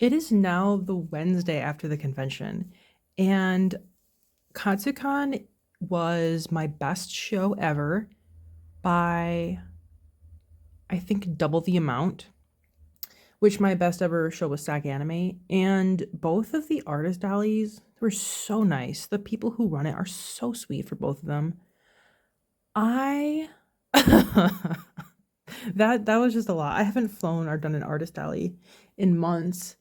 It is now the Wednesday after the convention, and Kastucon was my best show ever by, I think, double the amount, which my best ever show was SAG Anime. And both of the artist dollies were so nice. The people who run it are so sweet for both of them. I that was just a lot. I haven't flown or done an artist alley in months,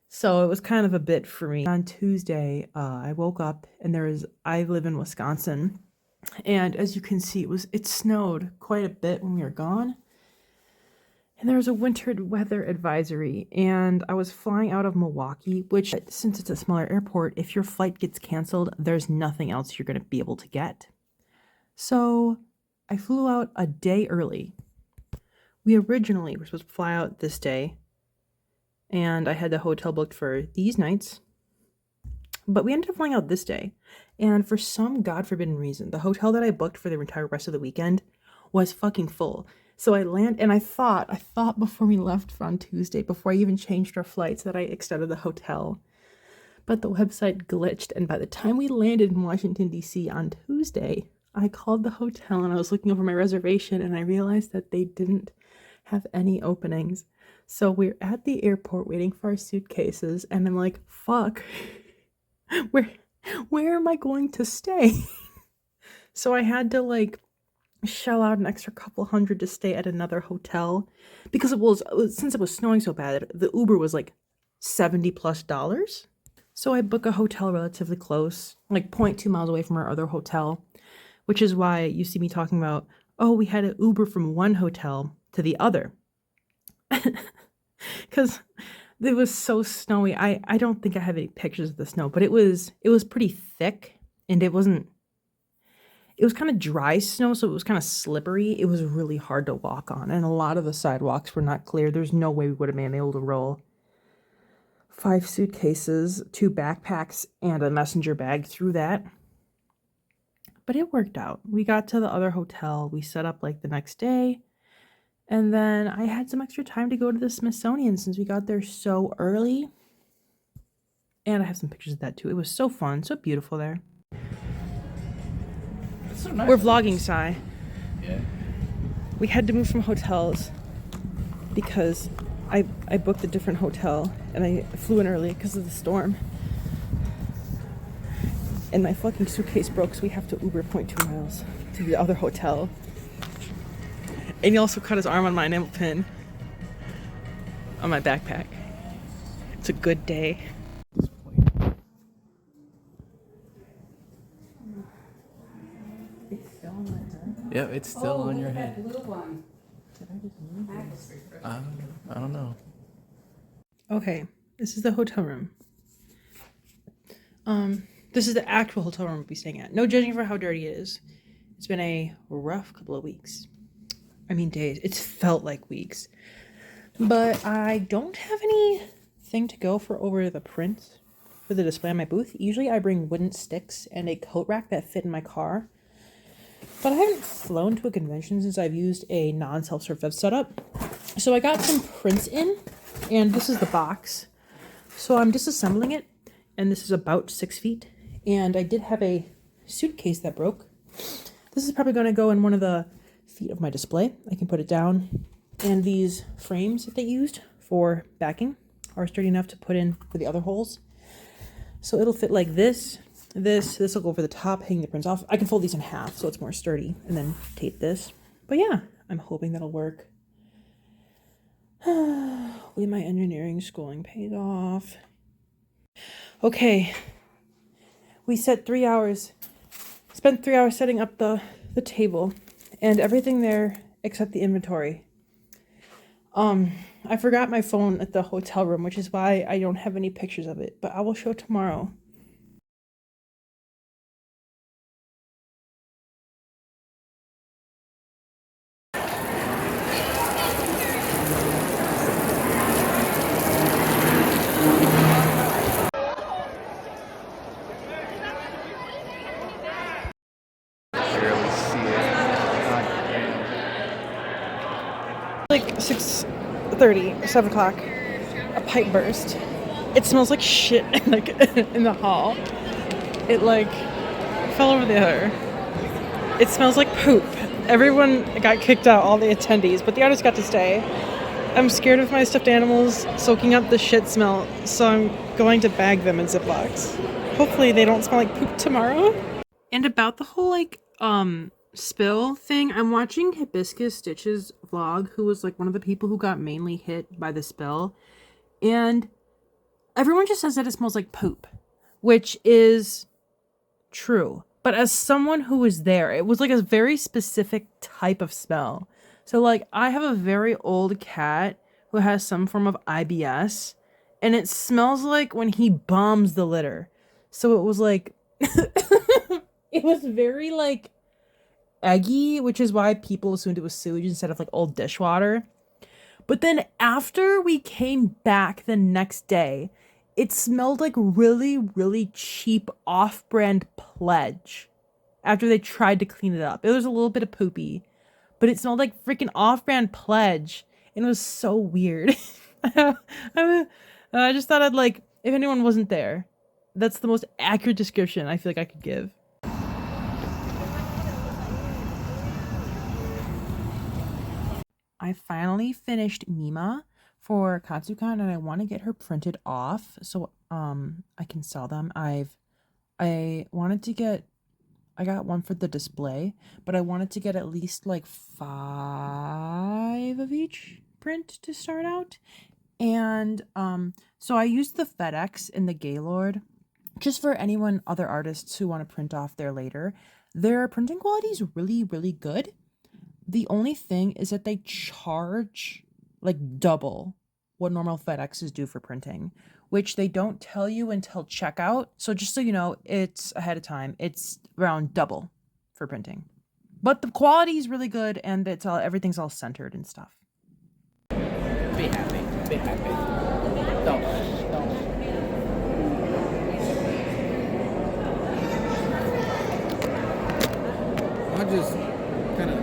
so it was kind of a bit for me. On Tuesday, I woke up and I live in Wisconsin, and as you can see, it snowed quite a bit when we were gone, and there was a winter weather advisory. And I was flying out of Milwaukee, which, since it's a smaller airport, if your flight gets canceled, there's nothing else you're going to be able to get. So I flew out a day early. We originally were supposed to fly out this day, and I had the hotel booked for these nights, but we ended up flying out this day. And for some God forbidden reason, the hotel that I booked for the entire rest of the weekend was fucking full. So I thought before we left on Tuesday, before I even changed our flights, that I extended the hotel. But the website glitched, and by the time we landed in Washington, D.C. on Tuesday, I called the hotel and I was looking over my reservation, and I realized that they didn't have any openings. So we're at the airport waiting for our suitcases, and I'm like, fuck, where am I going to stay? So I had to shell out an extra couple hundred to stay at another hotel, because since it was snowing so bad, the Uber was like $70+. So I booked a hotel relatively close, like zero point 0.2 miles away from our other hotel, which is why you see me talking about, oh, we had an Uber from one hotel to the other. Because it was so snowy. I don't think I have any pictures of the snow, but it was pretty thick, and it was kind of dry snow, so it was kind of slippery. It was really hard to walk on, and a lot of the sidewalks were not clear. There's no way we would have been able to roll 5 suitcases, 2 backpacks, and a messenger bag through that. But it worked out. We got to the other hotel. We set up the next day. And then I had some extra time to go to the Smithsonian since we got there so early. And I have some pictures of that too. It was so fun, so beautiful there. It's so nice. We're vlogging, Sai. Yeah. We had to move from hotels because I booked a different hotel, and I flew in early because of the storm. And my fucking suitcase broke, so we have to Uber 0.2 miles to the other hotel. And he also cut his arm on my enamel pin on my backpack. It's a good day. It's still on my head? Yep, it's still on your head. Blue one. Did I just move it? I don't know. Okay, this is the hotel room. This is the actual hotel room we'll be staying at. No judging for how dirty it is. It's been a rough couple of weeks. I mean days. It's felt like weeks. But I don't have anything to go for over the prints for the display on my booth. Usually I bring wooden sticks and a coat rack that fit in my car. But I haven't flown to a convention since I've used a non-self-serve dev setup. So I got some prints in, and this is the box. So I'm disassembling it, and this is about 6 feet. And I did have a suitcase that broke. This is probably going to go in one of the feet of my display. I can put it down. And these frames that they used for backing are sturdy enough to put in for the other holes. So it'll fit like this. This will go over the top, hang the prints off. I can fold these in half so it's more sturdy, and then tape this. But yeah, I'm hoping that'll work. Hopefully my engineering schooling pays off. Okay. We spent 3 hours setting up the table and everything there except the inventory. I forgot my phone at the hotel room, which is why I don't have any pictures of it, but I will show tomorrow. Barely see it. God damn. Like 6:30 or 7 o'clock, a pipe burst It smells like shit like in the hall. It like fell over the other. It smells like poop. Everyone got kicked out, all the attendees, but the artists got to stay. I'm scared of my stuffed animals soaking up the shit smell, so I'm going to bag them in Ziplocs. Hopefully they don't smell like poop tomorrow. And about the whole spill thing, I'm watching Hibiscus Stitch's vlog, who was like one of the people who got mainly hit by the spill, and everyone just says that it smells like poop, which is true. But as someone who was there, it was like a very specific type of smell. So like I have a very old cat who has some form of IBS, and it smells like when he bombs the litter. So it was like it was very like eggy, which is why people assumed it was sewage instead of like old dishwater. But then after we came back the next day, it smelled like really, really cheap off-brand Pledge after they tried to clean it up. It was a little bit of poopy, but it smelled like freaking off-brand Pledge, and it was so weird. I just thought I'd like, if anyone wasn't there, that's the most accurate description I feel like I could give. I finally finished Mima for Kastucon, and I want to get her printed off so I can sell them. I wanted to get, I got one for the display, but I wanted to get at least like 5 of each print to start out. And so I used the FedEx in the Gaylord just for anyone, other artists who want to print off there later. Their printing quality is really, really good. The only thing is that they charge like double what normal FedExes do for printing, which they don't tell you until checkout. So just so you know, it's ahead of time. It's around double for printing. But the quality is really good, and it's all, everything's all centered and stuff. Be happy. Be happy. Don't. I just kind of.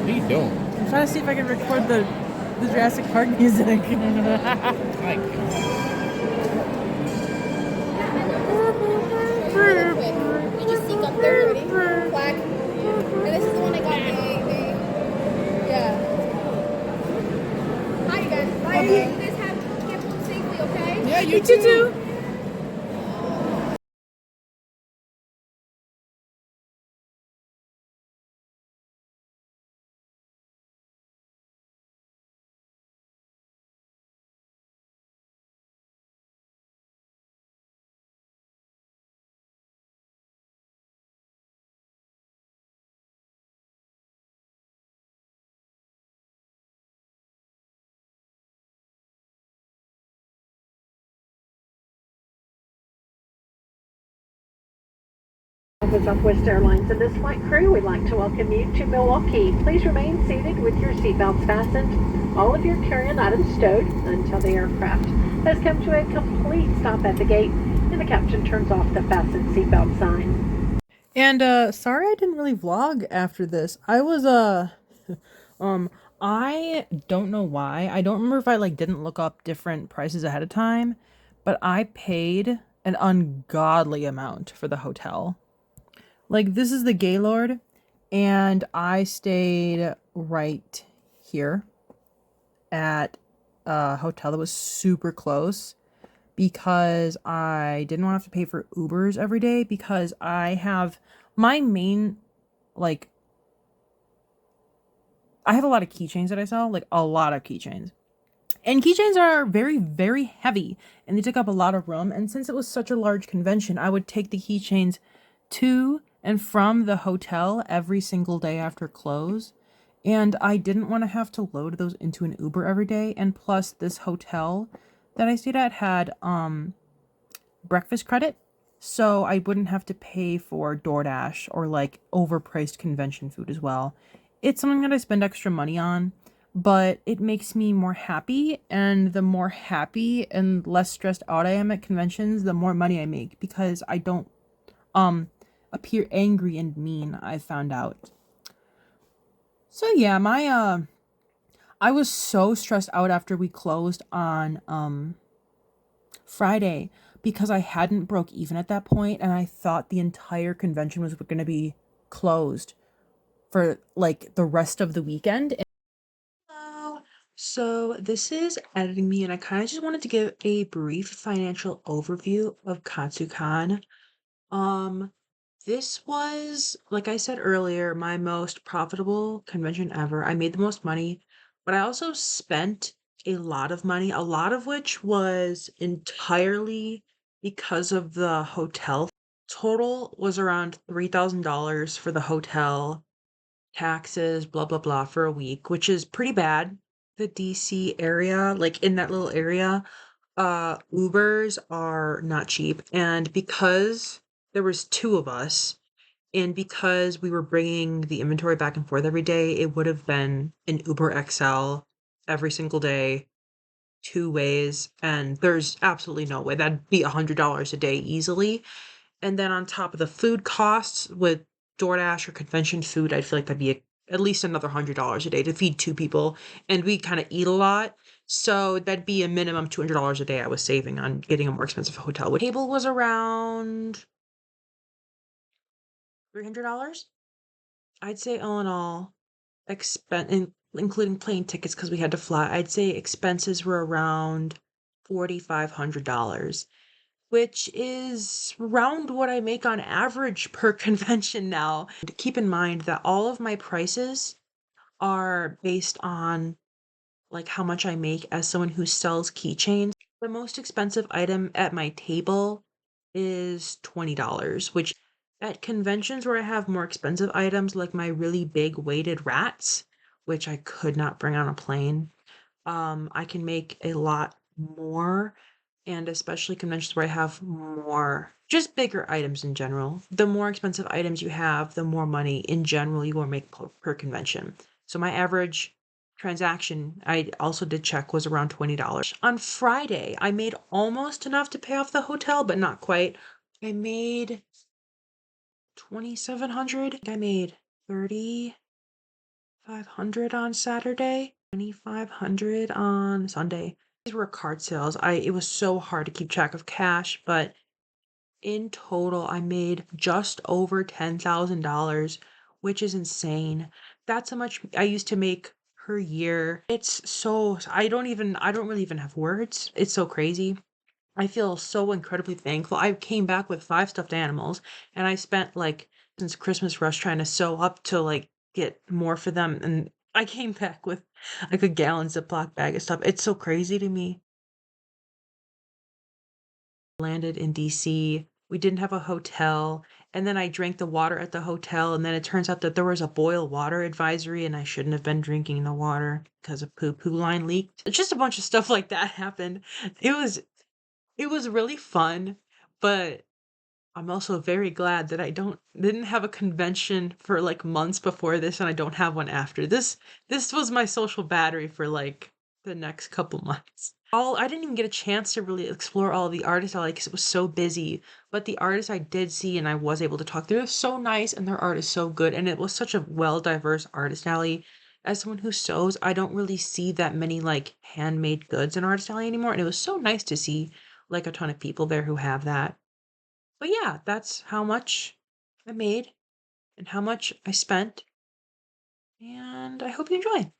What are you doing? I'm trying to see if I can record the Jurassic Park music. My God. Really quick. You just seek up there, ready? Flag. And this is the one I got yeah. Hi, you guys. Bye. You guys have get home safely, okay? Yeah, you too. With Southwest Airlines and this flight crew, we'd like to welcome you to Milwaukee. Please remain seated with your seatbelts fastened, all of your carry-on items stowed until the aircraft has come to a complete stop at the gate and the captain turns off the fasten seatbelt sign. And sorry I didn't really vlog after this. I was I don't know why. I don't remember if I like didn't look up different prices ahead of time, but I paid an ungodly amount for the hotel. Like, this is the Gaylord, and I stayed right here at a hotel that was super close because I didn't want to have to pay for Ubers every day, because I have my main, like, I have a lot of keychains that I sell, like a lot of keychains. And keychains are very, very heavy and they took up a lot of room. And since it was such a large convention, I would take the keychains to and from the hotel every single day after close. And I didn't want to have to load those into an Uber every day. And plus, this hotel that I stayed at had breakfast credit. So I wouldn't have to pay for DoorDash or like overpriced convention food as well. It's something that I spend extra money on, but it makes me more happy. And the more happy and less stressed out I am at conventions, the more money I make because I don't appear angry and mean, I found out. So yeah, my I was so stressed out after we closed on Friday because I hadn't broke even at that point and I thought the entire convention was going to be closed for like the rest of the weekend. Hello. So this is editing me and I kind of just wanted to give a brief financial overview of Kastucon. Um, this was, like I said earlier, my most profitable convention ever. I made the most money, but I also spent a lot of money, a lot of which was entirely because of the hotel. Total was around $3,000 for the hotel, taxes, blah, blah, blah, for a week, which is pretty bad. The DC area, like in that little area, Ubers are not cheap. And because there was two of us, and because we were bringing the inventory back and forth every day, it would have been an Uber XL every single day, two ways. And there's absolutely no way that'd be $100 a day easily. And then on top of the food costs with DoorDash or convention food, I feel like that'd be at least another $100 a day to feed two people. And we kind of eat a lot. So that'd be a minimum $200 a day I was saving on getting a more expensive hotel. Which table was around $300. I'd say all in all, including plane tickets because we had to fly, I'd say expenses were around $4,500, which is around what I make on average per convention now. Keep in mind that all of my prices are based on like how much I make as someone who sells keychains. The most expensive item at my table is $20, which at conventions where I have more expensive items like my really big weighted rats, which I could not bring on a plane, I can make a lot more, and especially conventions where I have more, just bigger items in general. The more expensive items you have, the more money in general you will make per convention. So my average transaction, I also did check, was around $20. On Friday, I made almost enough to pay off the hotel, but not quite. I made 2,700. I made 3,500 on Saturday, 2,500 on Sunday. These were card sales. It was so hard to keep track of cash, but in total I made just over $10,000, which is insane. That's how much I used to make per year. It's so I don't really even have words. It's so crazy. I feel so incredibly thankful. I came back with 5 stuffed animals, and I spent, like, since Christmas rush trying to sew up to, like, get more for them, and I came back with, like, a gallon Ziploc bag of stuff. It's so crazy to me. Landed in DC, we didn't have a hotel, and then I drank the water at the hotel, and then it turns out that there was a boil water advisory, and I shouldn't have been drinking the water because a poo-poo line leaked. Just a bunch of stuff like that happened. It was it was really fun, but I'm also very glad that I didn't have a convention for, like, months before this, and I don't have one after. This was my social battery for, like, the next couple months. I didn't even get a chance to really explore all the artists I like because it was so busy, but the artists I did see and I was able to talk to, they're so nice and their art is so good, and it was such a well-diverse artist alley. As someone who sews, I don't really see that many, like, handmade goods in artist alley anymore, and it was so nice to see, like, a ton of people there who have that. But yeah, that's how much I made and how much I spent, and I hope you enjoy.